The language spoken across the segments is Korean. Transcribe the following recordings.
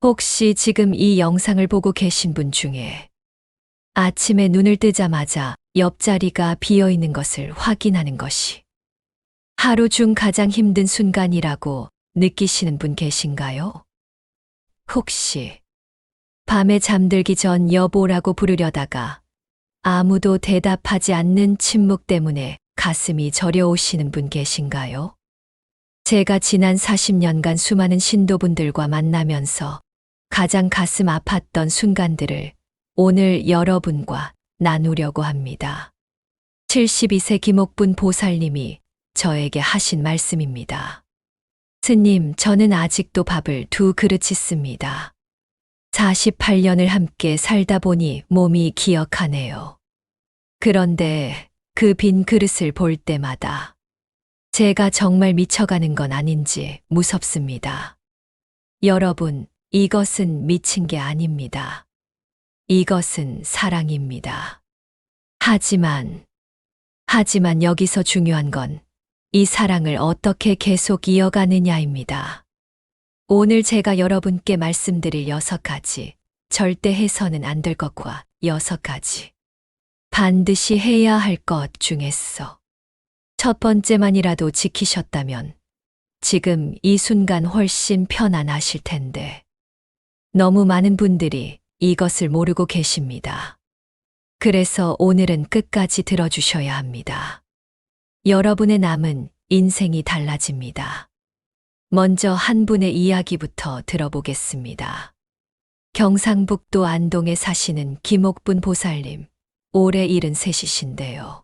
혹시 지금 이 영상을 보고 계신 분 중에 아침에 눈을 뜨자마자 옆자리가 비어 있는 것을 확인하는 것이 하루 중 가장 힘든 순간이라고 느끼시는 분 계신가요? 혹시 밤에 잠들기 전 여보라고 부르려다가 아무도 대답하지 않는 침묵 때문에 가슴이 저려오시는 분 계신가요? 제가 지난 40년간 수많은 신도분들과 만나면서 가장 가슴 아팠던 순간들을 오늘 여러분과 나누려고 합니다. 72세 김옥분 보살님이 저에게 하신 말씀입니다. 스님, 저는 아직도 밥을 2그릇 씁니다. 48년을 함께 살다 보니 몸이 기억하네요. 그런데 그 빈 그릇을 볼 때마다 제가 정말 미쳐가는 건 아닌지 무섭습니다. 여러분, 이것은 미친 게 아닙니다. 이것은 사랑입니다. 하지만 여기서 중요한 건 이 사랑을 어떻게 계속 이어가느냐입니다. 오늘 제가 여러분께 말씀드릴 6가지 절대 해서는 안 될 것과 6가지 반드시 해야 할 것 중에서 첫 번째만이라도 지키셨다면 지금 이 순간 훨씬 편안하실 텐데 너무 많은 분들이 이것을 모르고 계십니다. 그래서 오늘은 끝까지 들어주셔야 합니다. 여러분의 남은 인생이 달라집니다. 먼저 한 분의 이야기부터 들어보겠습니다. 경상북도 안동에 사시는 김옥분 보살님, 올해 73이신데요.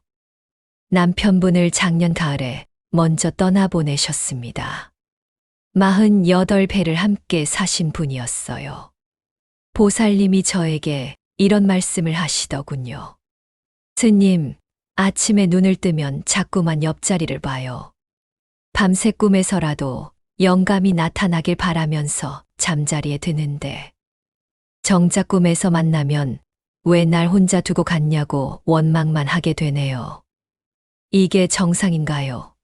남편분을 작년 가을에 먼저 떠나보내셨습니다. 48배를 함께 사신 분이었어요. 보살님이 저에게 이런 말씀을 하시더군요. 스님, 아침에 눈을 뜨면 자꾸만 옆자리를 봐요. 밤새 꿈에서라도 영감이 나타나길 바라면서 잠자리에 드는데 정작 꿈에서 만나면 왜 날 혼자 두고 갔냐고 원망만 하게 되네요. 이게 정상인가요?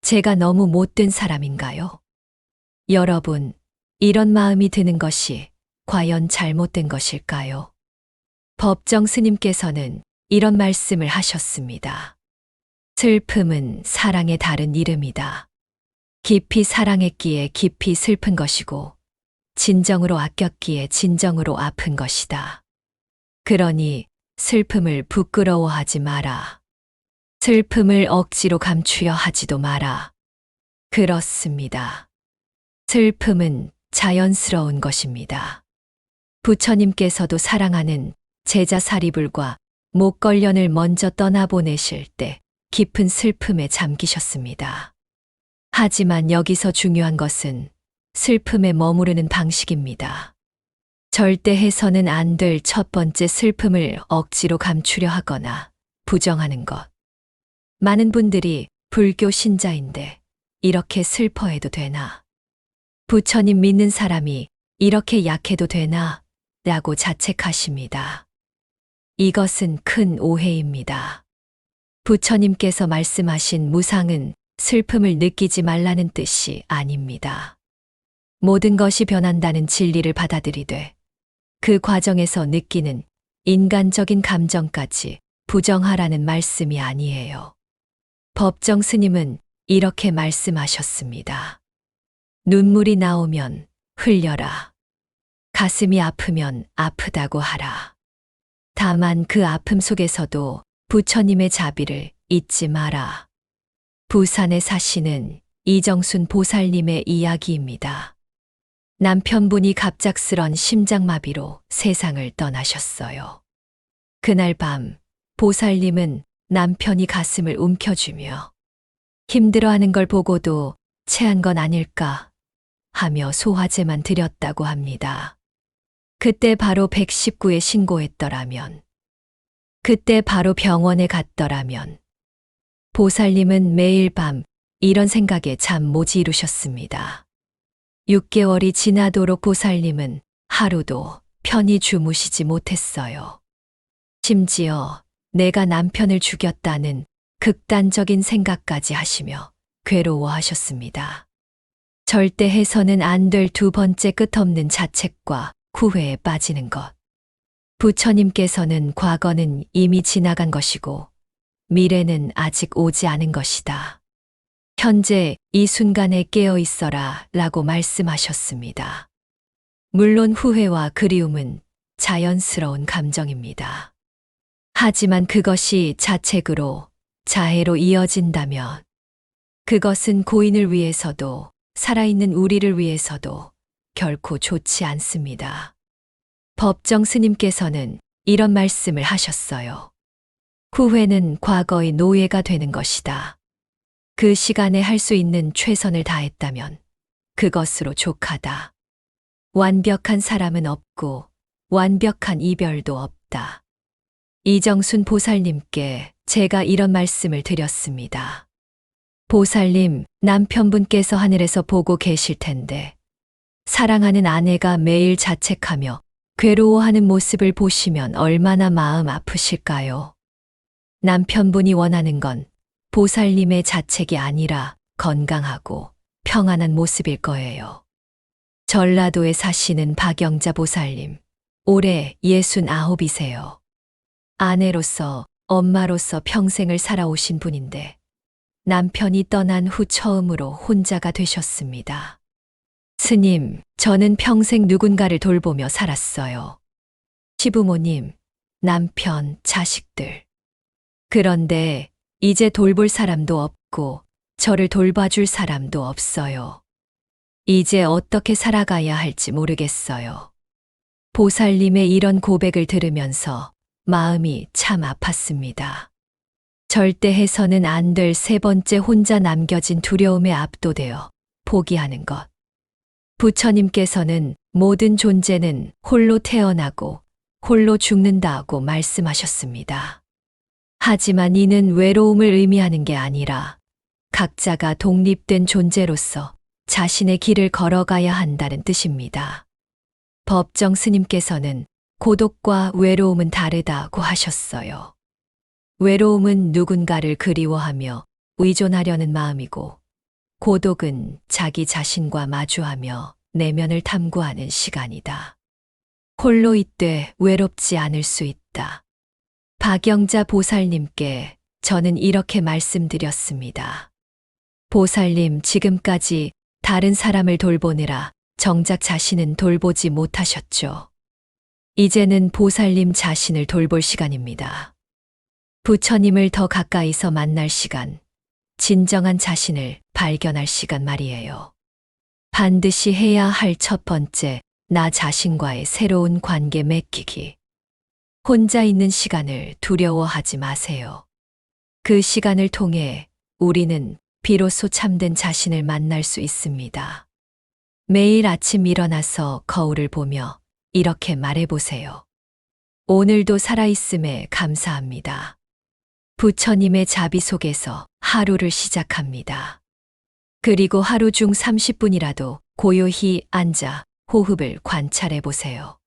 제가 너무 못된 사람인가요? 여러분, 이런 마음이 드는 것이 과연 잘못된 것일까요? 법정 스님께서는 이런 말씀을 하셨습니다. 슬픔은 사랑의 다른 이름이다. 깊이 사랑했기에 깊이 슬픈 것이고 진정으로 아꼈기에 진정으로 아픈 것이다. 그러니 슬픔을 부끄러워하지 마라. 슬픔을 억지로 감추려 하지도 마라. 그렇습니다. 슬픔은 자연스러운 것입니다. 부처님께서도 사랑하는 제자 사리불과 목걸련을 먼저 떠나보내실 때 깊은 슬픔에 잠기셨습니다. 하지만 여기서 중요한 것은 슬픔에 머무르는 방식입니다. 절대 해서는 안 될 첫 번째 슬픔을 억지로 감추려 하거나 부정하는 것. 많은 분들이 불교 신자인데 이렇게 슬퍼해도 되나? 부처님 믿는 사람이 이렇게 약해도 되나? 라고 자책하십니다. 이것은 큰 오해입니다. 부처님께서 말씀하신 무상은 슬픔을 느끼지 말라는 뜻이 아닙니다. 모든 것이 변한다는 진리를 받아들이되 그 과정에서 느끼는 인간적인 감정까지 부정하라는 말씀이 아니에요. 법정 스님은 이렇게 말씀하셨습니다. 눈물이 나오면 흘려라. 가슴이 아프면 아프다고 하라. 다만 그 아픔 속에서도 부처님의 자비를 잊지 마라. 부산에 사시는 이정순 보살님의 이야기입니다. 남편분이 갑작스런 심장마비로 세상을 떠나셨어요. 그날 밤 보살님은 남편이 가슴을 움켜쥐며 힘들어하는 걸 보고도 체한 건 아닐까 하며 소화제만 드렸다고 합니다. 그때 바로 119에 신고했더라면, 그때 바로 병원에 갔더라면, 보살님은 매일 밤 이런 생각에 잠 못 이루셨습니다. 6개월이 지나도록 보살님은 하루도 편히 주무시지 못했어요. 심지어 내가 남편을 죽였다는 극단적인 생각까지 하시며 괴로워하셨습니다. 절대 해서는 안 될 두 번째 끝없는 자책과 후회에 빠지는 것. 부처님께서는 과거는 이미 지나간 것이고 미래는 아직 오지 않은 것이다. 현재 이 순간에 깨어 있어라 라고 말씀하셨습니다. 물론 후회와 그리움은 자연스러운 감정입니다. 하지만 그것이 자책으로, 자해로 이어진다면 그것은 고인을 위해서도 살아있는 우리를 위해서도 결코 좋지 않습니다. 법정 스님께서는 이런 말씀을 하셨어요. 후회는 과거의 노예가 되는 것이다. 그 시간에 할 수 있는 최선을 다했다면 그것으로 족하다. 완벽한 사람은 없고 완벽한 이별도 없다. 이정순 보살님께 제가 이런 말씀을 드렸습니다. 보살님, 남편분께서 하늘에서 보고 계실 텐데 사랑하는 아내가 매일 자책하며 괴로워하는 모습을 보시면 얼마나 마음 아프실까요? 남편분이 원하는 건 보살님의 자책이 아니라 건강하고 평안한 모습일 거예요. 전라도에 사시는 박영자 보살님, 올해 69이세요. 아내로서, 엄마로서 평생을 살아오신 분인데 남편이 떠난 후 처음으로 혼자가 되셨습니다. 스님, 저는 평생 누군가를 돌보며 살았어요. 시부모님, 남편, 자식들. 그런데 이제 돌볼 사람도 없고 저를 돌봐줄 사람도 없어요. 이제 어떻게 살아가야 할지 모르겠어요. 보살님의 이런 고백을 들으면서 마음이 참 아팠습니다. 절대 해서는 안 될 세 번째 혼자 남겨진 두려움에 압도되어 포기하는 것. 부처님께서는 모든 존재는 홀로 태어나고 홀로 죽는다고 말씀하셨습니다. 하지만 이는 외로움을 의미하는 게 아니라 각자가 독립된 존재로서 자신의 길을 걸어가야 한다는 뜻입니다. 법정 스님께서는 고독과 외로움은 다르다고 하셨어요. 외로움은 누군가를 그리워하며 의존하려는 마음이고 고독은 자기 자신과 마주하며 내면을 탐구하는 시간이다. 홀로 있되 외롭지 않을 수 있다. 박영자 보살님께 저는 이렇게 말씀드렸습니다. 보살님, 지금까지 다른 사람을 돌보느라 정작 자신은 돌보지 못하셨죠. 이제는 보살님 자신을 돌볼 시간입니다. 부처님을 더 가까이서 만날 시간, 진정한 자신을 발견할 시간 말이에요. 반드시 해야 할 첫 번째, 나 자신과의 새로운 관계 맺기기. 혼자 있는 시간을 두려워하지 마세요. 그 시간을 통해 우리는 비로소 참된 자신을 만날 수 있습니다. 매일 아침 일어나서 거울을 보며 이렇게 말해보세요. 오늘도 살아있음에 감사합니다. 부처님의 자비 속에서 하루를 시작합니다. 그리고 하루 중 30분이라도 고요히 앉아 호흡을 관찰해 보세요.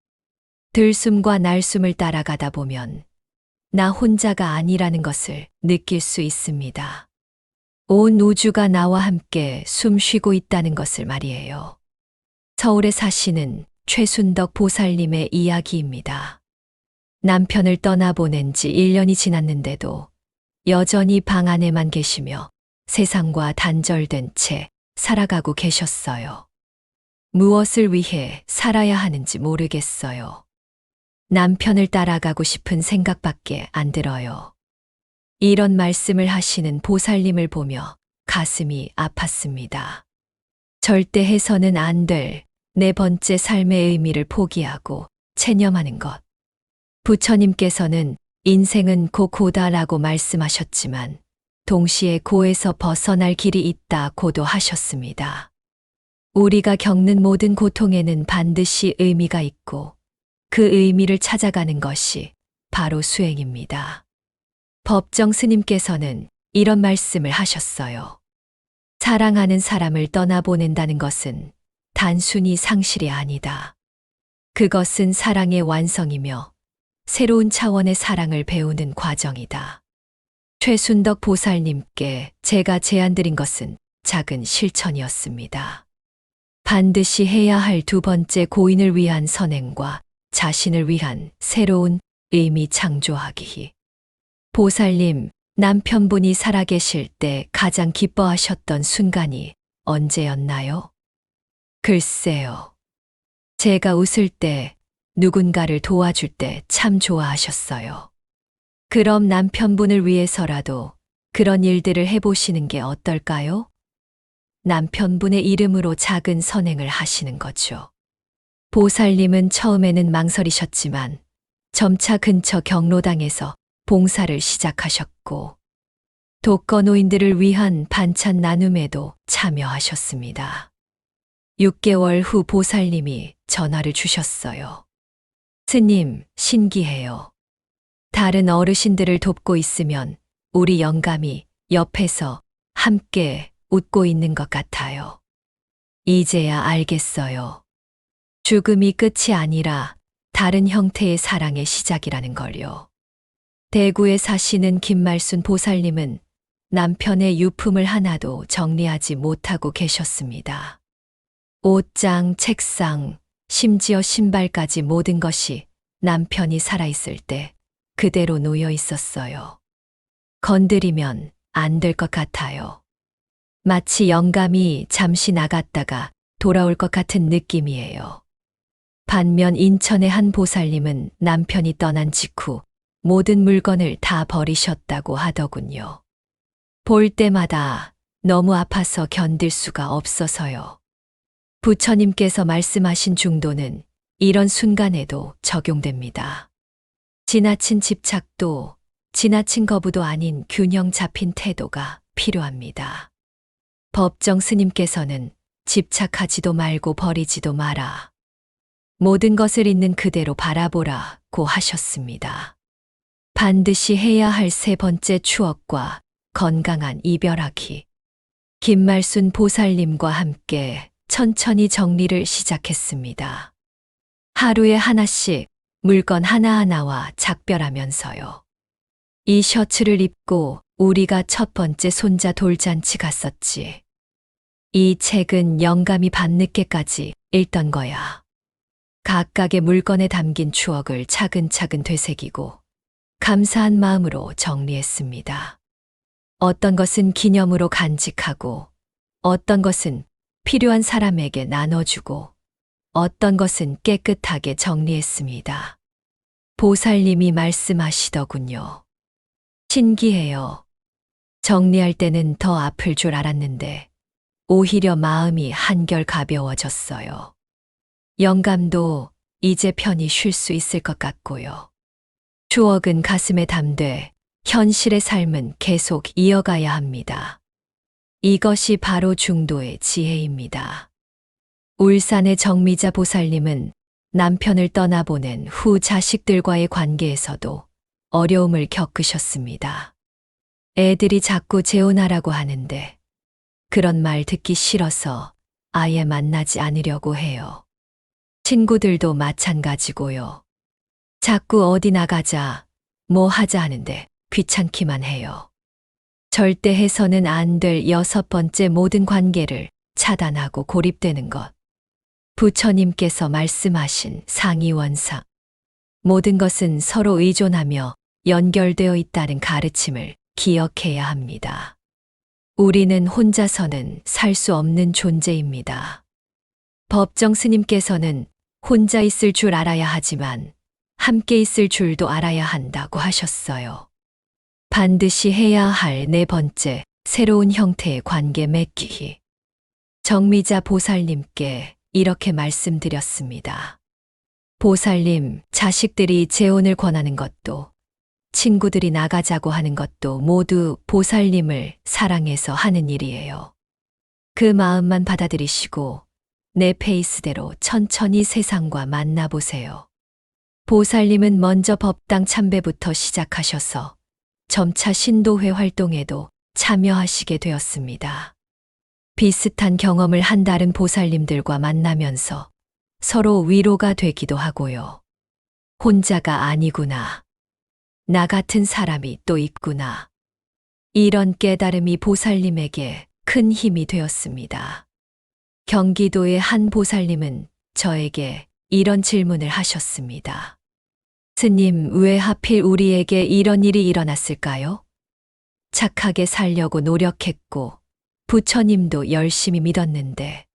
들숨과 날숨을 따라가다 보면 나 혼자가 아니라는 것을 느낄 수 있습니다. 온 우주가 나와 함께 숨 쉬고 있다는 것을 말이에요. 서울에 사시는 최순덕 보살님의 이야기입니다. 남편을 떠나보낸 지 1년이 지났는데도 여전히 방 안에만 계시며 세상과 단절된 채 살아가고 계셨어요. 무엇을 위해 살아야 하는지 모르겠어요. 남편을 따라가고 싶은 생각밖에 안 들어요. 이런 말씀을 하시는 보살님을 보며 가슴이 아팠습니다. 절대 해서는 안 될 네 번째 삶의 의미를 포기하고 체념하는 것. 부처님께서는 인생은 고다라고 말씀하셨지만 동시에 고에서 벗어날 길이 있다고도 하셨습니다. 우리가 겪는 모든 고통에는 반드시 의미가 있고 그 의미를 찾아가는 것이 바로 수행입니다. 법정 스님께서는 이런 말씀을 하셨어요. 사랑하는 사람을 떠나보낸다는 것은 단순히 상실이 아니다. 그것은 사랑의 완성이며 새로운 차원의 사랑을 배우는 과정이다. 최순덕 보살님께 제가 제안드린 것은 작은 실천이었습니다. 반드시 해야 할 두 번째 고인을 위한 선행과 자신을 위한 새로운 의미 창조하기. 보살님, 남편분이 살아계실 때 가장 기뻐하셨던 순간이 언제였나요? 글쎄요. 제가 웃을 때, 누군가를 도와줄 때 참 좋아하셨어요. 그럼 남편분을 위해서라도 그런 일들을 해보시는 게 어떨까요? 남편분의 이름으로 작은 선행을 하시는 거죠. 보살님은 처음에는 망설이셨지만 점차 근처 경로당에서 봉사를 시작하셨고 독거노인들을 위한 반찬 나눔에도 참여하셨습니다. 6개월 후 보살님이 전화를 주셨어요. 스님, 신기해요. 다른 어르신들을 돕고 있으면 우리 영감이 옆에서 함께 웃고 있는 것 같아요. 이제야 알겠어요. 죽음이 끝이 아니라 다른 형태의 사랑의 시작이라는 걸요. 대구에 사시는 김말순 보살님은 남편의 유품을 하나도 정리하지 못하고 계셨습니다. 옷장, 책상, 심지어 신발까지 모든 것이 남편이 살아있을 때 그대로 놓여 있었어요. 건드리면 안 될 것 같아요. 마치 영감이 잠시 나갔다가 돌아올 것 같은 느낌이에요. 반면 인천의 한 보살님은 남편이 떠난 직후 모든 물건을 다 버리셨다고 하더군요. 볼 때마다 너무 아파서 견딜 수가 없어서요. 부처님께서 말씀하신 중도는 이런 순간에도 적용됩니다. 지나친 집착도 지나친 거부도 아닌 균형 잡힌 태도가 필요합니다. 법정 스님께서는 집착하지도 말고 버리지도 마라. 모든 것을 있는 그대로 바라보라고 하셨습니다. 반드시 해야 할 세 번째 추억과 건강한 이별하기. 김말순 보살님과 함께 천천히 정리를 시작했습니다. 하루에 하나씩 물건 하나하나와 작별하면서요. 이 셔츠를 입고 우리가 첫 번째 손자 돌잔치 갔었지. 이 책은 영감이 밤늦게까지 읽던 거야. 각각의 물건에 담긴 추억을 차근차근 되새기고 감사한 마음으로 정리했습니다. 어떤 것은 기념으로 간직하고 어떤 것은 필요한 사람에게 나눠주고 어떤 것은 깨끗하게 정리했습니다. 보살님이 말씀하시더군요. 신기해요. 정리할 때는 더 아플 줄 알았는데 오히려 마음이 한결 가벼워졌어요. 영감도 이제 편히 쉴 수 있을 것 같고요. 추억은 가슴에 담되 현실의 삶은 계속 이어가야 합니다. 이것이 바로 중도의 지혜입니다. 울산의 정미자 보살님은 남편을 떠나보낸 후 자식들과의 관계에서도 어려움을 겪으셨습니다. 애들이 자꾸 재혼하라고 하는데 그런 말 듣기 싫어서 아예 만나지 않으려고 해요. 친구들도 마찬가지고요. 자꾸 어디 나가자, 뭐 하자 하는데 귀찮기만 해요. 절대 해서는 안 될 6번째 모든 관계를 차단하고 고립되는 것. 부처님께서 말씀하신 상이원상. 모든 것은 서로 의존하며 연결되어 있다는 가르침을 기억해야 합니다. 우리는 혼자서는 살 수 없는 존재입니다. 법정 스님께서는 혼자 있을 줄 알아야 하지만 함께 있을 줄도 알아야 한다고 하셨어요. 반드시 해야 할 네 번째, 새로운 형태의 관계 맺기. 정미자 보살님께 이렇게 말씀드렸습니다. 보살님, 자식들이 재혼을 권하는 것도, 친구들이 나가자고 하는 것도 모두 보살님을 사랑해서 하는 일이에요. 그 마음만 받아들이시고 내 페이스대로 천천히 세상과 만나보세요. 보살님은 먼저 법당 참배부터 시작하셔서 점차 신도회 활동에도 참여하시게 되었습니다. 비슷한 경험을 한 다른 보살님들과 만나면서 서로 위로가 되기도 하고요. 혼자가 아니구나. 나 같은 사람이 또 있구나. 이런 깨달음이 보살님에게 큰 힘이 되었습니다. 경기도의 한 보살님은 저에게 이런 질문을 하셨습니다. 스님, 왜 하필 우리에게 이런 일이 일어났을까요? 착하게 살려고 노력했고, 부처님도 열심히 믿었는데,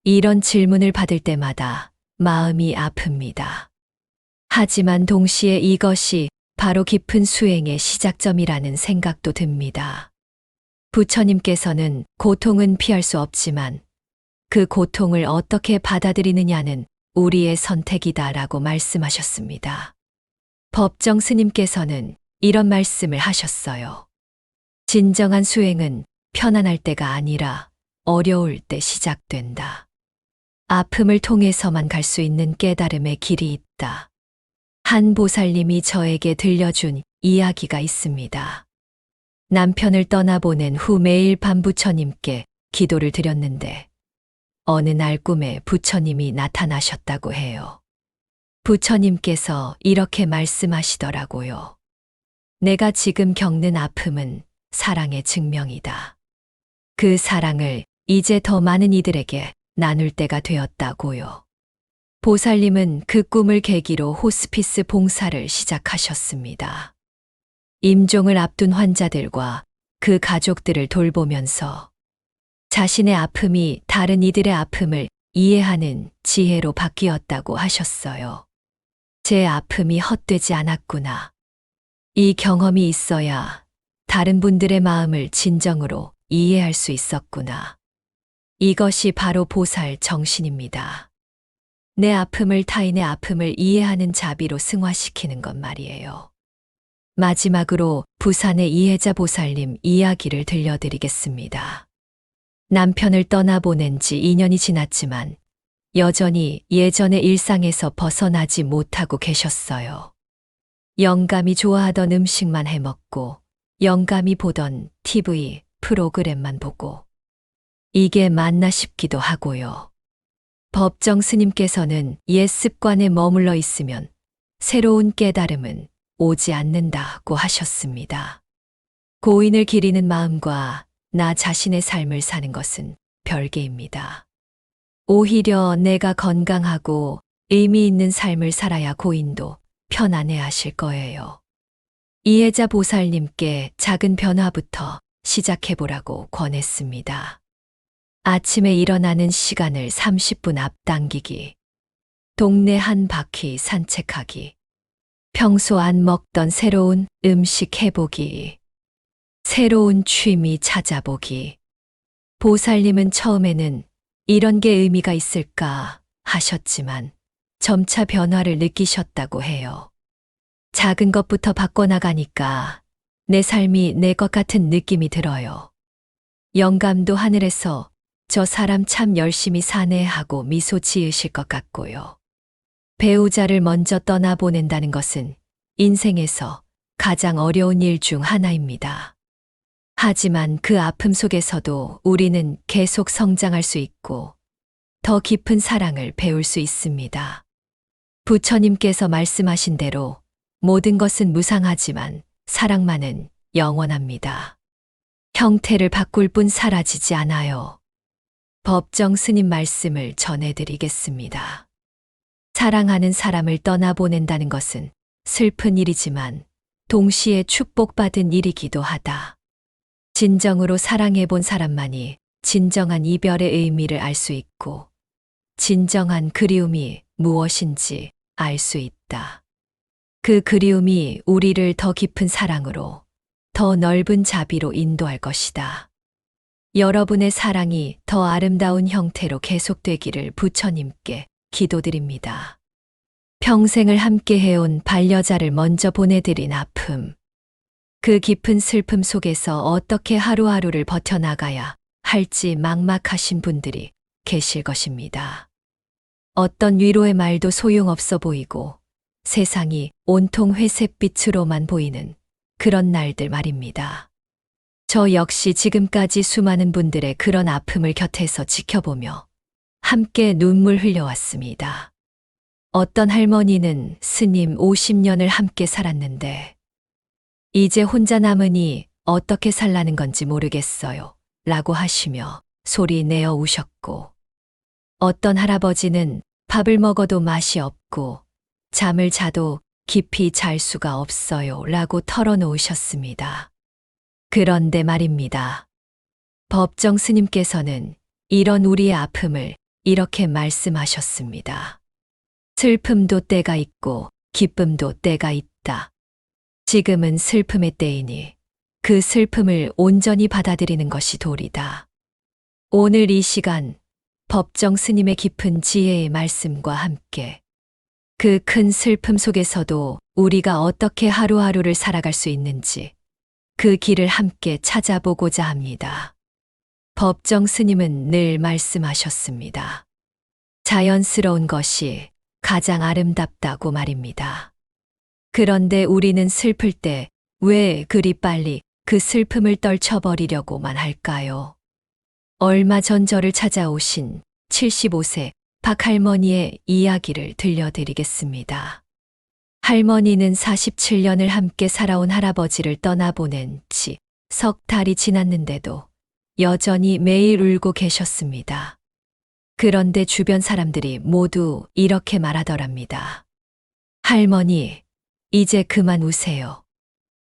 이런 질문을 받을 때마다 마음이 아픕니다. 하지만 동시에 이것이 바로 깊은 수행의 시작점이라는 생각도 듭니다. 부처님께서는 고통은 피할 수 없지만 그 고통을 어떻게 받아들이느냐는 우리의 선택이다라고 말씀하셨습니다. 법정 스님께서는 이런 말씀을 하셨어요. 진정한 수행은 편안할 때가 아니라 어려울 때 시작된다. 아픔을 통해서만 갈 수 있는 깨달음의 길이 있다. 한 보살님이 저에게 들려준 이야기가 있습니다. 남편을 떠나보낸 후 매일 밤 부처님께 기도를 드렸는데 어느 날 꿈에 부처님이 나타나셨다고 해요. 부처님께서 이렇게 말씀하시더라고요. 내가 지금 겪는 아픔은 사랑의 증명이다. 그 사랑을 이제 더 많은 이들에게 나눌 때가 되었다고요. 보살님은 그 꿈을 계기로 호스피스 봉사를 시작하셨습니다. 임종을 앞둔 환자들과 그 가족들을 돌보면서 자신의 아픔이 다른 이들의 아픔을 이해하는 지혜로 바뀌었다고 하셨어요. 제 아픔이 헛되지 않았구나. 이 경험이 있어야 다른 분들의 마음을 진정으로 이해할 수 있었구나. 이것이 바로 보살 정신입니다. 내 아픔을 타인의 아픔을 이해하는 자비로 승화시키는 것 말이에요. 마지막으로 부산의 이혜자 보살님 이야기를 들려드리겠습니다. 남편을 떠나보낸 지 2년이 지났지만 여전히 예전의 일상에서 벗어나지 못하고 계셨어요. 영감이 좋아하던 음식만 해먹고 영감이 보던 TV 프로그램만 보고 이게 맞나 싶기도 하고요. 법정 스님께서는 옛 습관에 머물러 있으면 새로운 깨달음은 오지 않는다고 하셨습니다. 고인을 기리는 마음과 나 자신의 삶을 사는 것은 별개입니다. 오히려 내가 건강하고 의미 있는 삶을 살아야 고인도 편안해 하실 거예요. 이혜자 보살님께 작은 변화부터 시작해보라고 권했습니다. 아침에 일어나는 시간을 30분 앞당기기, 동네 한 바퀴 산책하기, 평소 안 먹던 새로운 음식 해보기, 새로운 취미 찾아보기. 보살님은 처음에는 이런 게 의미가 있을까 하셨지만 점차 변화를 느끼셨다고 해요. 작은 것부터 바꿔나가니까 내 삶이 내 것 같은 느낌이 들어요. 영감도 하늘에서 저 사람 참 열심히 사네 하고 미소 지으실 것 같고요. 배우자를 먼저 떠나보낸다는 것은 인생에서 가장 어려운 일 중 하나입니다. 하지만 그 아픔 속에서도 우리는 계속 성장할 수 있고 더 깊은 사랑을 배울 수 있습니다. 부처님께서 말씀하신 대로 모든 것은 무상하지만 사랑만은 영원합니다. 형태를 바꿀 뿐 사라지지 않아요. 법정 스님 말씀을 전해드리겠습니다. 사랑하는 사람을 떠나보낸다는 것은 슬픈 일이지만 동시에 축복받은 일이기도 하다. 진정으로 사랑해본 사람만이 진정한 이별의 의미를 알 수 있고 진정한 그리움이 무엇인지 알 수 있다. 그 그리움이 우리를 더 깊은 사랑으로, 더 넓은 자비로 인도할 것이다. 여러분의 사랑이 더 아름다운 형태로 계속되기를 부처님께 기도드립니다. 평생을 함께 해온 반려자를 먼저 보내드린 아픔. 그 깊은 슬픔 속에서 어떻게 하루하루를 버텨나가야 할지 막막하신 분들이 계실 것입니다. 어떤 위로의 말도 소용없어 보이고 세상이 온통 회색빛으로만 보이는 그런 날들 말입니다. 저 역시 지금까지 수많은 분들의 그런 아픔을 곁에서 지켜보며 함께 눈물 흘려왔습니다. 어떤 할머니는 스님 50년을 함께 살았는데 이제 혼자 남으니 어떻게 살라는 건지 모르겠어요 라고 하시며 소리 내어 우셨고 어떤 할아버지는 밥을 먹어도 맛이 없고 잠을 자도 깊이 잘 수가 없어요 라고 털어놓으셨습니다. 그런데 말입니다. 법정 스님께서는 이런 우리의 아픔을 이렇게 말씀하셨습니다. 슬픔도 때가 있고 기쁨도 때가 있다. 지금은 슬픔의 때이니 그 슬픔을 온전히 받아들이는 것이 도리다. 오늘 이 시간 법정 스님의 깊은 지혜의 말씀과 함께 그 큰 슬픔 속에서도 우리가 어떻게 하루하루를 살아갈 수 있는지 그 길을 함께 찾아보고자 합니다. 법정 스님은 늘 말씀하셨습니다. 자연스러운 것이 가장 아름답다고 말입니다. 그런데 우리는 슬플 때 왜 그리 빨리 그 슬픔을 떨쳐버리려고만 할까요? 얼마 전 저를 찾아오신 75세 박할머니의 이야기를 들려드리겠습니다. 할머니는 47년을 함께 살아온 할아버지를 떠나보낸 지 석 달이 지났는데도 여전히 매일 울고 계셨습니다. 그런데 주변 사람들이 모두 이렇게 말하더랍니다. 할머니, 이제 그만 우세요.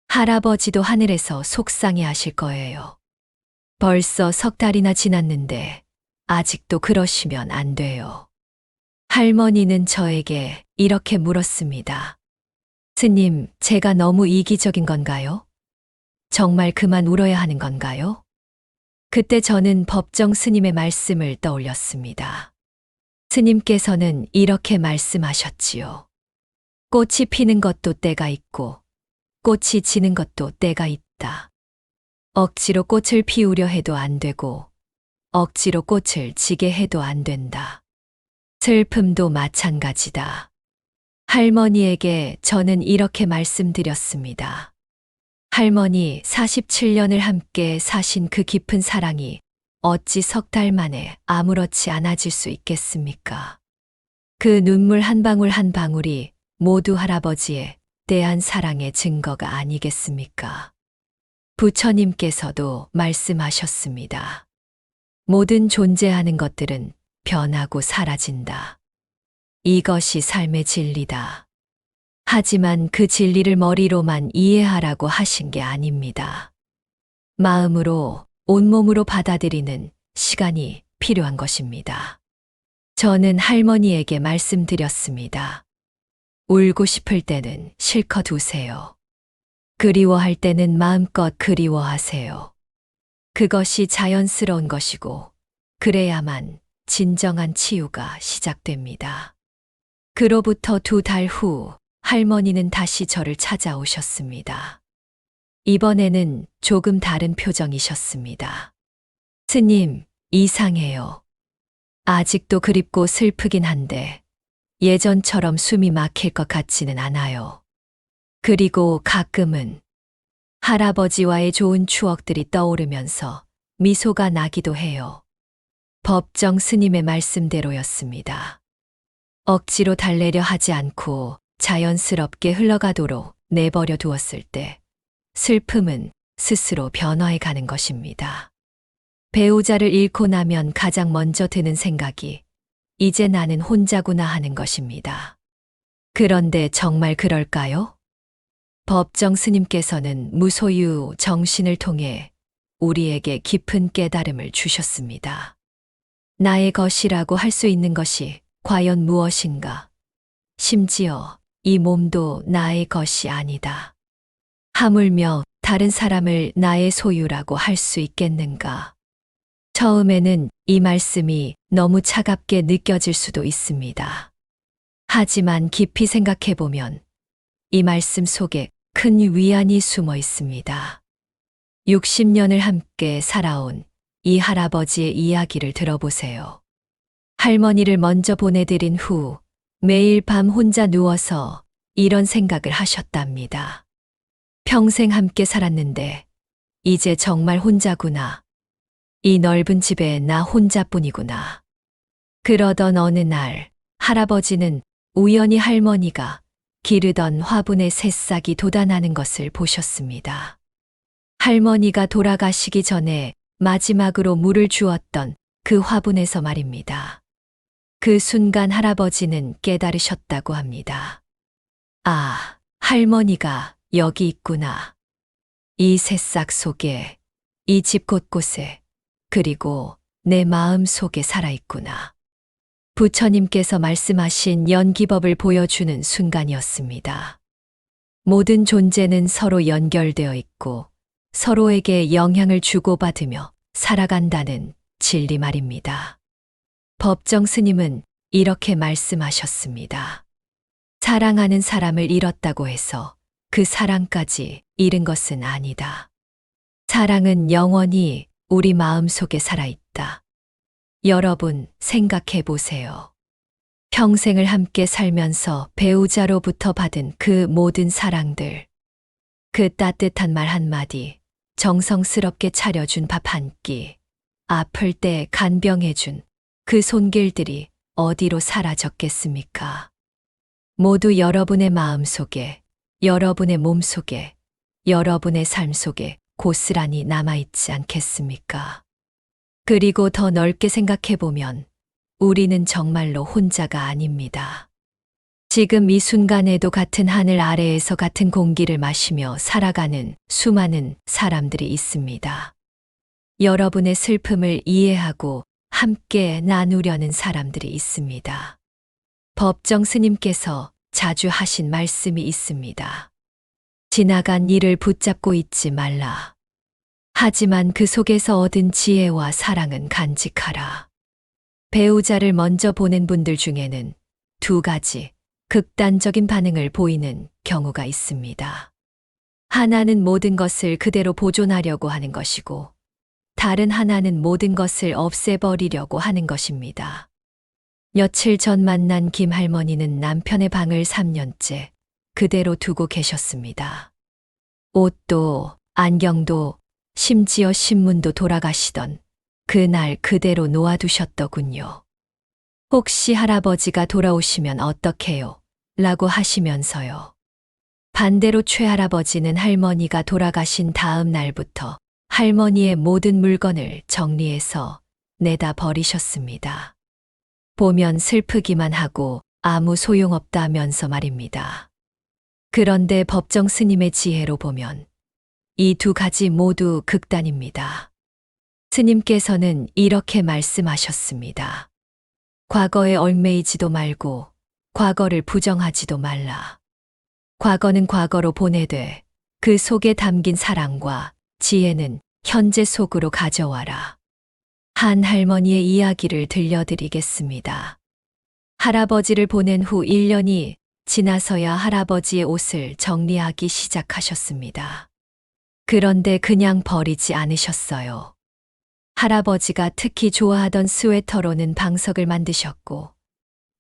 할아버지도 하늘에서 속상해 하실 거예요. 벌써 석 달이나 지났는데 아직도 그러시면 안 돼요. 할머니는 저에게 이렇게 물었습니다. 스님, 제가 너무 이기적인 건가요? 정말 그만 울어야 하는 건가요? 그때 저는 법정 스님의 말씀을 떠올렸습니다. 스님께서는 이렇게 말씀하셨지요. 꽃이 피는 것도 때가 있고 꽃이 지는 것도 때가 있다. 억지로 꽃을 피우려 해도 안 되고 억지로 꽃을 지게 해도 안 된다. 슬픔도 마찬가지다. 할머니에게 저는 이렇게 말씀드렸습니다. 할머니, 47년을 함께 사신 그 깊은 사랑이 어찌 석 달 만에 아무렇지 않아질 수 있겠습니까? 그 눈물 한 방울 한 방울이 모두 할아버지의 대한 사랑의 증거가 아니겠습니까? 부처님께서도 말씀하셨습니다. 모든 존재하는 것들은 변하고 사라진다. 이것이 삶의 진리다. 하지만 그 진리를 머리로만 이해하라고 하신 게 아닙니다. 마음으로, 온몸으로 받아들이는 시간이 필요한 것입니다. 저는 할머니에게 말씀드렸습니다. 울고 싶을 때는 실컷 우세요. 그리워할 때는 마음껏 그리워하세요. 그것이 자연스러운 것이고, 그래야만 진정한 치유가 시작됩니다. 그로부터 2달 후 할머니는 다시 저를 찾아오셨습니다. 이번에는 조금 다른 표정이셨습니다. 스님, 이상해요. 아직도 그립고 슬프긴 한데 예전처럼 숨이 막힐 것 같지는 않아요. 그리고 가끔은 할아버지와의 좋은 추억들이 떠오르면서 미소가 나기도 해요. 법정 스님의 말씀대로였습니다. 억지로 달래려 하지 않고 자연스럽게 흘러가도록 내버려 두었을 때 슬픔은 스스로 변화해 가는 것입니다. 배우자를 잃고 나면 가장 먼저 드는 생각이 이제 나는 혼자구나 하는 것입니다. 그런데 정말 그럴까요? 법정 스님께서는 무소유 정신을 통해 우리에게 깊은 깨달음을 주셨습니다. 나의 것이라고 할 수 있는 것이 과연 무엇인가? 심지어 이 몸도 나의 것이 아니다. 하물며 다른 사람을 나의 소유라고 할 수 있겠는가? 처음에는 이 말씀이 너무 차갑게 느껴질 수도 있습니다. 하지만 깊이 생각해보면 이 말씀 속에 큰 위안이 숨어 있습니다. 60년을 함께 살아온 이 할아버지의 이야기를 들어보세요. 할머니를 먼저 보내드린 후 매일 밤 혼자 누워서 이런 생각을 하셨답니다. 평생 함께 살았는데 이제 정말 혼자구나. 이 넓은 집에 나 혼자뿐이구나. 그러던 어느 날 할아버지는 우연히 할머니가 기르던 화분에 새싹이 돋아나는 것을 보셨습니다. 할머니가 돌아가시기 전에 마지막으로 물을 주었던 그 화분에서 말입니다. 그 순간 할아버지는 깨달으셨다고 합니다. 아, 할머니가 여기 있구나. 이 새싹 속에, 이 집 곳곳에, 그리고 내 마음 속에 살아있구나. 부처님께서 말씀하신 연기법을 보여주는 순간이었습니다. 모든 존재는 서로 연결되어 있고 서로에게 영향을 주고받으며 살아간다는 진리 말입니다. 법정 스님은 이렇게 말씀하셨습니다. 사랑하는 사람을 잃었다고 해서 그 사랑까지 잃은 것은 아니다. 사랑은 영원히 우리 마음 속에 살아있다. 여러분 생각해 보세요. 평생을 함께 살면서 배우자로부터 받은 그 모든 사랑들, 그 따뜻한 말 한마디, 정성스럽게 차려준 밥 한 끼, 아플 때 간병해준 그 손길들이 어디로 사라졌겠습니까? 모두 여러분의 마음 속에, 여러분의 몸 속에, 여러분의 삶 속에 고스란히 남아있지 않겠습니까? 그리고 더 넓게 생각해보면 우리는 정말로 혼자가 아닙니다. 지금 이 순간에도 같은 하늘 아래에서 같은 공기를 마시며 살아가는 수많은 사람들이 있습니다. 여러분의 슬픔을 이해하고 함께 나누려는 사람들이 있습니다. 법정 스님께서 자주 하신 말씀이 있습니다. 지나간 일을 붙잡고 있지 말라. 하지만 그 속에서 얻은 지혜와 사랑은 간직하라. 배우자를 먼저 보낸 분들 중에는 두 가지 극단적인 반응을 보이는 경우가 있습니다. 하나는 모든 것을 그대로 보존하려고 하는 것이고, 다른 하나는 모든 것을 없애버리려고 하는 것입니다. 며칠 전 만난 김 할머니는 남편의 방을 3년째 그대로 두고 계셨습니다. 옷도, 안경도, 심지어 신문도 돌아가시던 그날 그대로 놓아두셨더군요. 혹시 할아버지가 돌아오시면 어떡해요? 라고 하시면서요. 반대로 최할아버지는 할머니가 돌아가신 다음 날부터 할머니의 모든 물건을 정리해서 내다 버리셨습니다. 보면 슬프기만 하고 아무 소용없다면서 말입니다. 그런데 법정 스님의 지혜로 보면 이 두 가지 모두 극단입니다. 스님께서는 이렇게 말씀하셨습니다. 과거에 얽매이지도 말고 과거를 부정하지도 말라. 과거는 과거로 보내되 그 속에 담긴 사랑과 지혜는 현재 속으로 가져와라. 한 할머니의 이야기를 들려드리겠습니다. 할아버지를 보낸 후 1년이 지나서야 할아버지의 옷을 정리하기 시작하셨습니다. 그런데 그냥 버리지 않으셨어요. 할아버지가 특히 좋아하던 스웨터로는 방석을 만드셨고,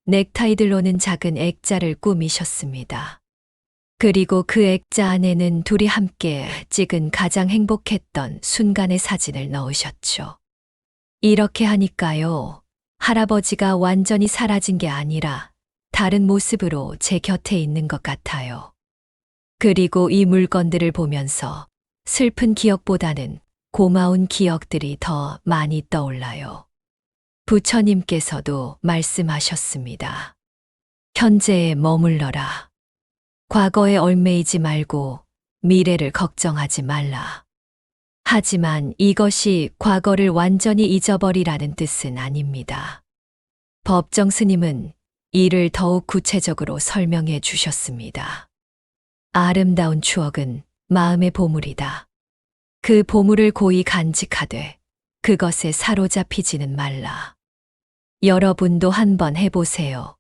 넥타이들로는 작은 액자를 꾸미셨습니다. 그리고 그 액자 안에는 둘이 함께 찍은 가장 행복했던 순간의 사진을 넣으셨죠. 이렇게 하니까요, 할아버지가 완전히 사라진 게 아니라 다른 모습으로 제 곁에 있는 것 같아요. 그리고 이 물건들을 보면서 슬픈 기억보다는 고마운 기억들이 더 많이 떠올라요. 부처님께서도 말씀하셨습니다. 현재에 머물러라. 과거에 얽매이지 말고 미래를 걱정하지 말라. 하지만 이것이 과거를 완전히 잊어버리라는 뜻은 아닙니다. 법정 스님은 이를 더욱 구체적으로 설명해 주셨습니다. 아름다운 추억은 마음의 보물이다. 그 보물을 고이 간직하되 그것에 사로잡히지는 말라. 여러분도 한번 해보세요.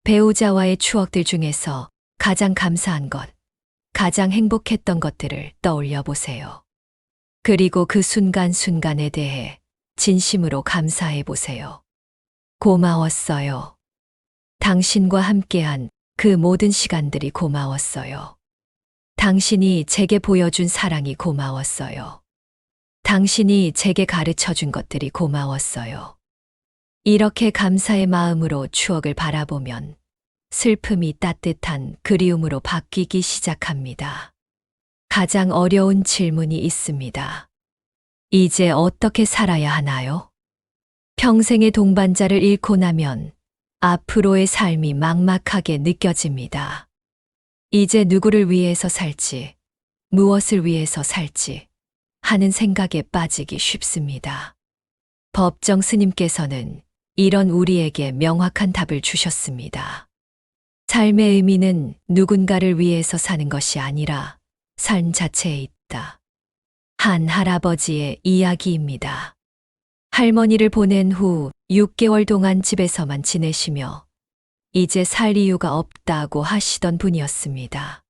배우자와의 추억들 중에서 가장 감사한 것, 가장 행복했던 것들을 떠올려 보세요. 그리고 그 순간순간에 대해 진심으로 감사해 보세요. 고마웠어요. 당신과 함께한 그 모든 시간들이 고마웠어요. 당신이 제게 보여준 사랑이 고마웠어요. 당신이 제게 가르쳐 준 것들이 고마웠어요. 이렇게 감사의 마음으로 추억을 바라보면 슬픔이 따뜻한 그리움으로 바뀌기 시작합니다. 가장 어려운 질문이 있습니다. 이제 어떻게 살아야 하나요? 평생의 동반자를 잃고 나면 앞으로의 삶이 막막하게 느껴집니다. 이제 누구를 위해서 살지, 무엇을 위해서 살지 하는 생각에 빠지기 쉽습니다. 법정 스님께서는 이런 우리에게 명확한 답을 주셨습니다. 삶의 의미는 누군가를 위해서 사는 것이 아니라 삶 자체에 있다. 한 할아버지의 이야기입니다. 할머니를 보낸 후 6개월 동안 집에서만 지내시며 이제 살 이유가 없다고 하시던 분이었습니다.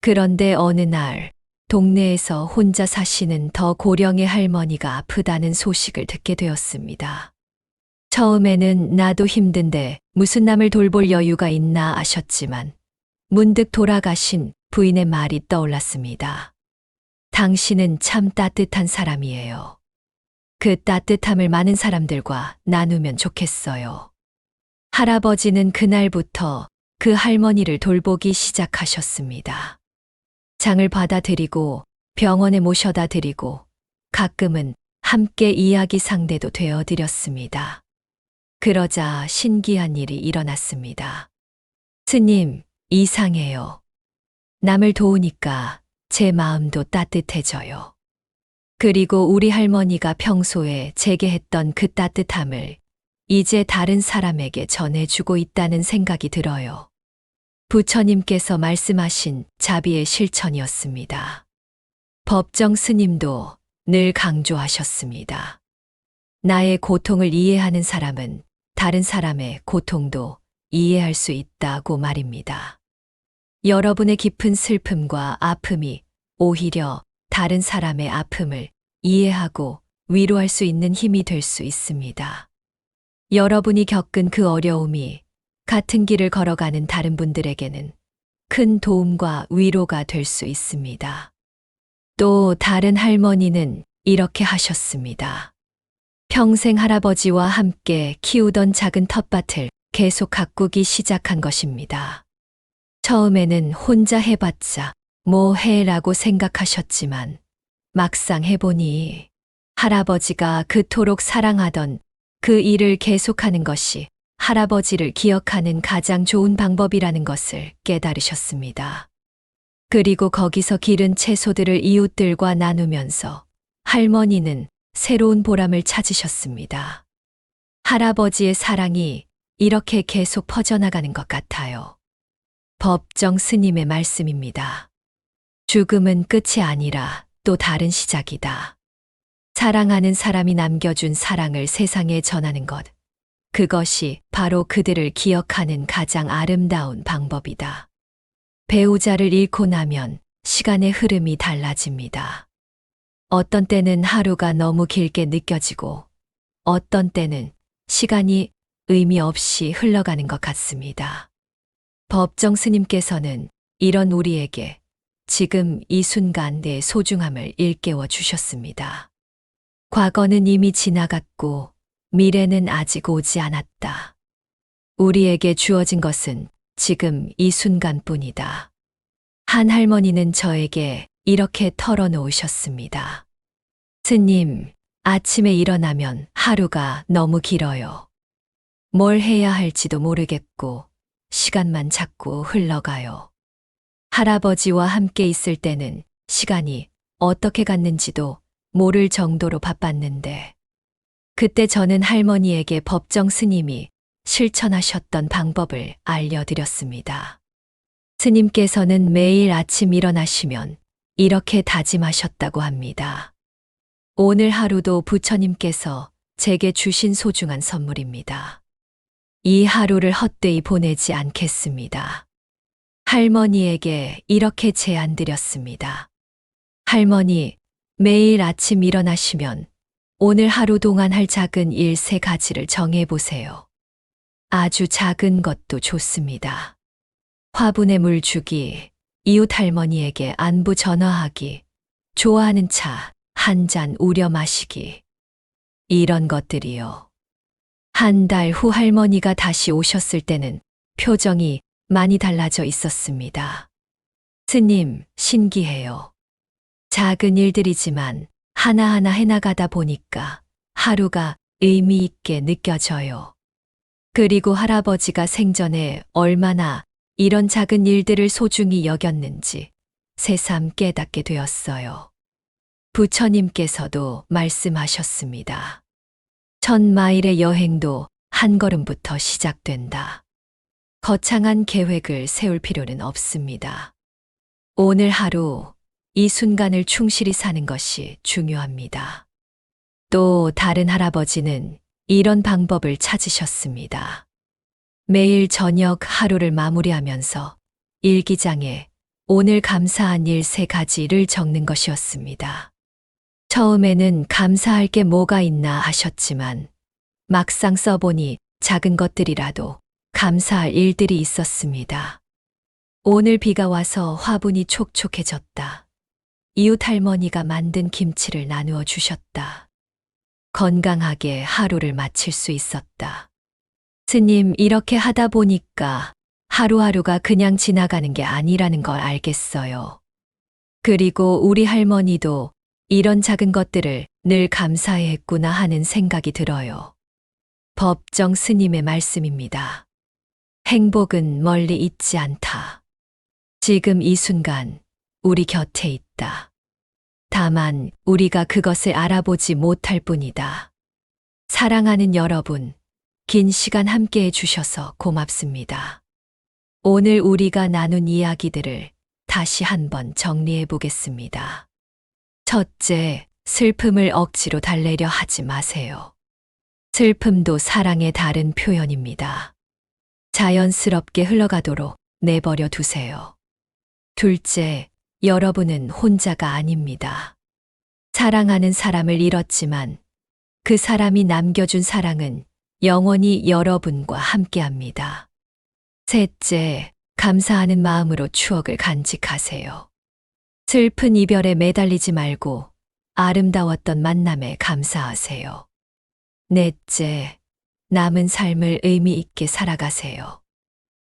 그런데 어느 날 동네에서 혼자 사시는 더 고령의 할머니가 아프다는 소식을 듣게 되었습니다. 처음에는 나도 힘든데 무슨 남을 돌볼 여유가 있나 하셨지만 문득 돌아가신 부인의 말이 떠올랐습니다. 당신은 참 따뜻한 사람이에요. 그 따뜻함을 많은 사람들과 나누면 좋겠어요. 할아버지는 그날부터 그 할머니를 돌보기 시작하셨습니다. 장을 받아드리고 병원에 모셔다 드리고 가끔은 함께 이야기 상대도 되어 드렸습니다. 그러자 신기한 일이 일어났습니다. 스님, 이상해요. 남을 도우니까 제 마음도 따뜻해져요. 그리고 우리 할머니가 평소에 제게 했던 그 따뜻함을 이제 다른 사람에게 전해주고 있다는 생각이 들어요. 부처님께서 말씀하신 자비의 실천이었습니다. 법정 스님도 늘 강조하셨습니다. 나의 고통을 이해하는 사람은 다른 사람의 고통도 이해할 수 있다고 말입니다. 여러분의 깊은 슬픔과 아픔이 오히려 다른 사람의 아픔을 이해하고 위로할 수 있는 힘이 될 수 있습니다. 여러분이 겪은 그 어려움이 같은 길을 걸어가는 다른 분들에게는 큰 도움과 위로가 될 수 있습니다. 또 다른 할머니는 이렇게 하셨습니다. 평생 할아버지와 함께 키우던 작은 텃밭을 계속 가꾸기 시작한 것입니다. 처음에는 혼자 해봤자 뭐 해라고 생각하셨지만 막상 해보니 할아버지가 그토록 사랑하던 그 일을 계속하는 것이 할아버지를 기억하는 가장 좋은 방법이라는 것을 깨달으셨습니다. 그리고 거기서 기른 채소들을 이웃들과 나누면서 할머니는 새로운 보람을 찾으셨습니다. 할아버지의 사랑이 이렇게 계속 퍼져나가는 것 같아요. 법정 스님의 말씀입니다. 죽음은 끝이 아니라 또 다른 시작이다. 사랑하는 사람이 남겨준 사랑을 세상에 전하는 것. 그것이 바로 그들을 기억하는 가장 아름다운 방법이다. 배우자를 잃고 나면 시간의 흐름이 달라집니다. 어떤 때는 하루가 너무 길게 느껴지고 어떤 때는 시간이 의미 없이 흘러가는 것 같습니다. 법정 스님께서는 이런 우리에게 지금 이 순간 내 소중함을 일깨워 주셨습니다. 과거는 이미 지나갔고 미래는 아직 오지 않았다. 우리에게 주어진 것은 지금 이 순간뿐이다. 한 할머니는 저에게 이렇게 털어놓으셨습니다. 스님, 아침에 일어나면 하루가 너무 길어요. 뭘 해야 할지도 모르겠고 시간만 자꾸 흘러가요. 할아버지와 함께 있을 때는 시간이 어떻게 갔는지도 모를 정도로 바빴는데 그때 저는 할머니에게 법정 스님이 실천하셨던 방법을 알려드렸습니다. 스님께서는 매일 아침 일어나시면 이렇게 다짐하셨다고 합니다. 오늘 하루도 부처님께서 제게 주신 소중한 선물입니다. 이 하루를 헛되이 보내지 않겠습니다. 할머니에게 이렇게 제안드렸습니다. 할머니, 매일 아침 일어나시면 오늘 하루 동안 할 작은 일 3가지를 정해보세요. 아주 작은 것도 좋습니다. 화분에 물 주기, 이웃 할머니에게 안부 전화하기, 좋아하는 차 한 잔 우려 마시기. 이런 것들이요. 한 달 후 할머니가 다시 오셨을 때는 표정이 많이 달라져 있었습니다. 스님, 신기해요. 작은 일들이지만 하나하나 해나가다 보니까 하루가 의미 있게 느껴져요. 그리고 할아버지가 생전에 얼마나 이런 작은 일들을 소중히 여겼는지 새삼 깨닫게 되었어요. 부처님께서도 말씀하셨습니다. 1000마일의 여행도 한 걸음부터 시작된다. 거창한 계획을 세울 필요는 없습니다. 오늘 하루 이 순간을 충실히 사는 것이 중요합니다. 또 다른 할아버지는 이런 방법을 찾으셨습니다. 매일 저녁 하루를 마무리하면서 일기장에 오늘 감사한 일 3가지를 적는 것이었습니다. 처음에는 감사할 게 뭐가 있나 하셨지만 막상 써보니 작은 것들이라도 감사할 일들이 있었습니다. 오늘 비가 와서 화분이 촉촉해졌다. 이웃 할머니가 만든 김치를 나누어 주셨다. 건강하게 하루를 마칠 수 있었다. 스님, 이렇게 하다 보니까 하루하루가 그냥 지나가는 게 아니라는 걸 알겠어요. 그리고 우리 할머니도 이런 작은 것들을 늘 감사해 했구나 하는 생각이 들어요. 법정 스님의 말씀입니다. 행복은 멀리 있지 않다. 지금 이 순간 우리 곁에 있다. 다만 우리가 그것을 알아보지 못할 뿐이다. 사랑하는 여러분, 긴 시간 함께 해주셔서 고맙습니다. 오늘 우리가 나눈 이야기들을 다시 한번 정리해 보겠습니다. 첫째, 슬픔을 억지로 달래려 하지 마세요. 슬픔도 사랑의 다른 표현입니다. 자연스럽게 흘러가도록 내버려 두세요. 둘째, 여러분은 혼자가 아닙니다. 사랑하는 사람을 잃었지만 그 사람이 남겨준 사랑은 영원히 여러분과 함께합니다. 셋째, 감사하는 마음으로 추억을 간직하세요. 슬픈 이별에 매달리지 말고 아름다웠던 만남에 감사하세요. 넷째, 남은 삶을 의미 있게 살아가세요.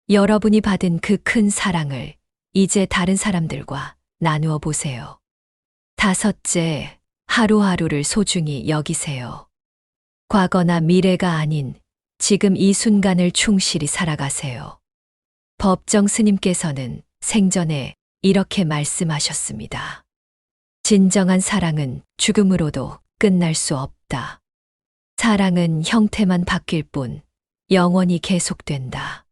여러분이 받은 그 큰 사랑을 이제 다른 사람들과 나누어 보세요. 다섯째, 하루하루를 소중히 여기세요. 과거나 미래가 아닌 지금 이 순간을 충실히 살아가세요. 법정 스님께서는 생전에 이렇게 말씀하셨습니다. 진정한 사랑은 죽음으로도 끝날 수 없다. 사랑은 형태만 바뀔 뿐 영원히 계속된다.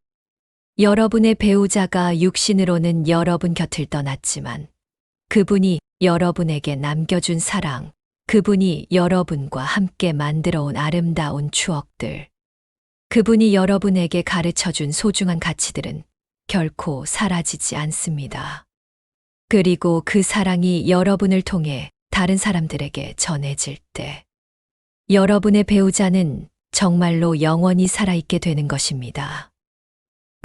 여러분의 배우자가 육신으로는 여러분 곁을 떠났지만 그분이 여러분에게 남겨준 사랑, 그분이 여러분과 함께 만들어 온 아름다운 추억들, 그분이 여러분에게 가르쳐준 소중한 가치들은 결코 사라지지 않습니다. 그리고 그 사랑이 여러분을 통해 다른 사람들에게 전해질 때 여러분의 배우자는 정말로 영원히 살아있게 되는 것입니다.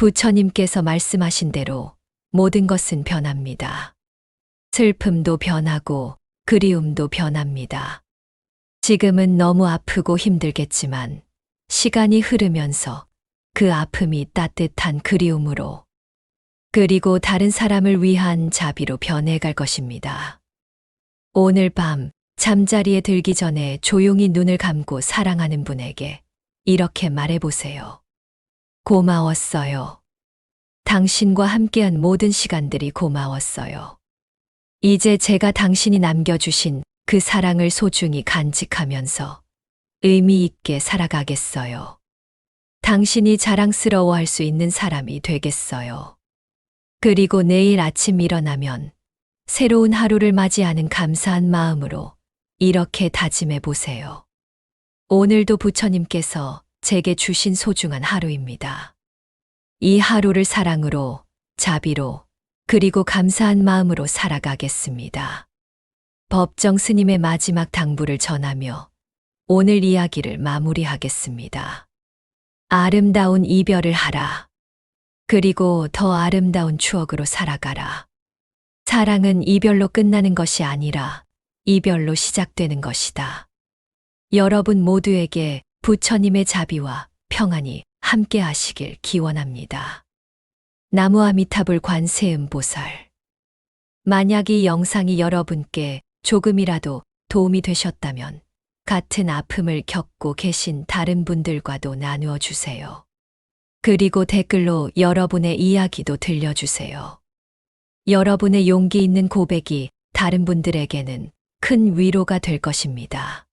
부처님께서 말씀하신 대로 모든 것은 변합니다. 슬픔도 변하고 그리움도 변합니다. 지금은 너무 아프고 힘들겠지만 시간이 흐르면서 그 아픔이 따뜻한 그리움으로 그리고 다른 사람을 위한 자비로 변해갈 것입니다. 오늘 밤 잠자리에 들기 전에 조용히 눈을 감고 사랑하는 분에게 이렇게 말해보세요. 고마웠어요. 당신과 함께한 모든 시간들이 고마웠어요. 이제 제가 당신이 남겨주신 그 사랑을 소중히 간직하면서 의미 있게 살아가겠어요. 당신이 자랑스러워할 수 있는 사람이 되겠어요. 그리고 내일 아침 일어나면 새로운 하루를 맞이하는 감사한 마음으로 이렇게 다짐해 보세요. 오늘도 부처님께서 제게 주신 소중한 하루입니다. 이 하루를 사랑으로, 자비로, 그리고 감사한 마음으로 살아가겠습니다. 법정 스님의 마지막 당부를 전하며 오늘 이야기를 마무리하겠습니다. 아름다운 이별을 하라. 그리고 더 아름다운 추억으로 살아가라. 사랑은 이별로 끝나는 것이 아니라 이별로 시작되는 것이다. 여러분 모두에게 부처님의 자비와 평안이 함께 하시길 기원합니다. 나무아미타불 관세음보살. 만약 이 영상이 여러분께 조금이라도 도움이 되셨다면 같은 아픔을 겪고 계신 다른 분들과도 나누어 주세요. 그리고 댓글로 여러분의 이야기도 들려주세요. 여러분의 용기 있는 고백이 다른 분들에게는 큰 위로가 될 것입니다.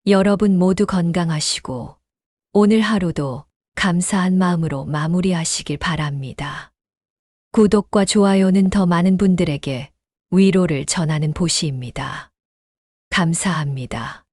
여러분 모두 건강하시고 오늘 하루도 감사한 마음으로 마무리하시길 바랍니다. 구독과 좋아요는 더 많은 분들에게 위로를 전하는 보시입니다. 감사합니다.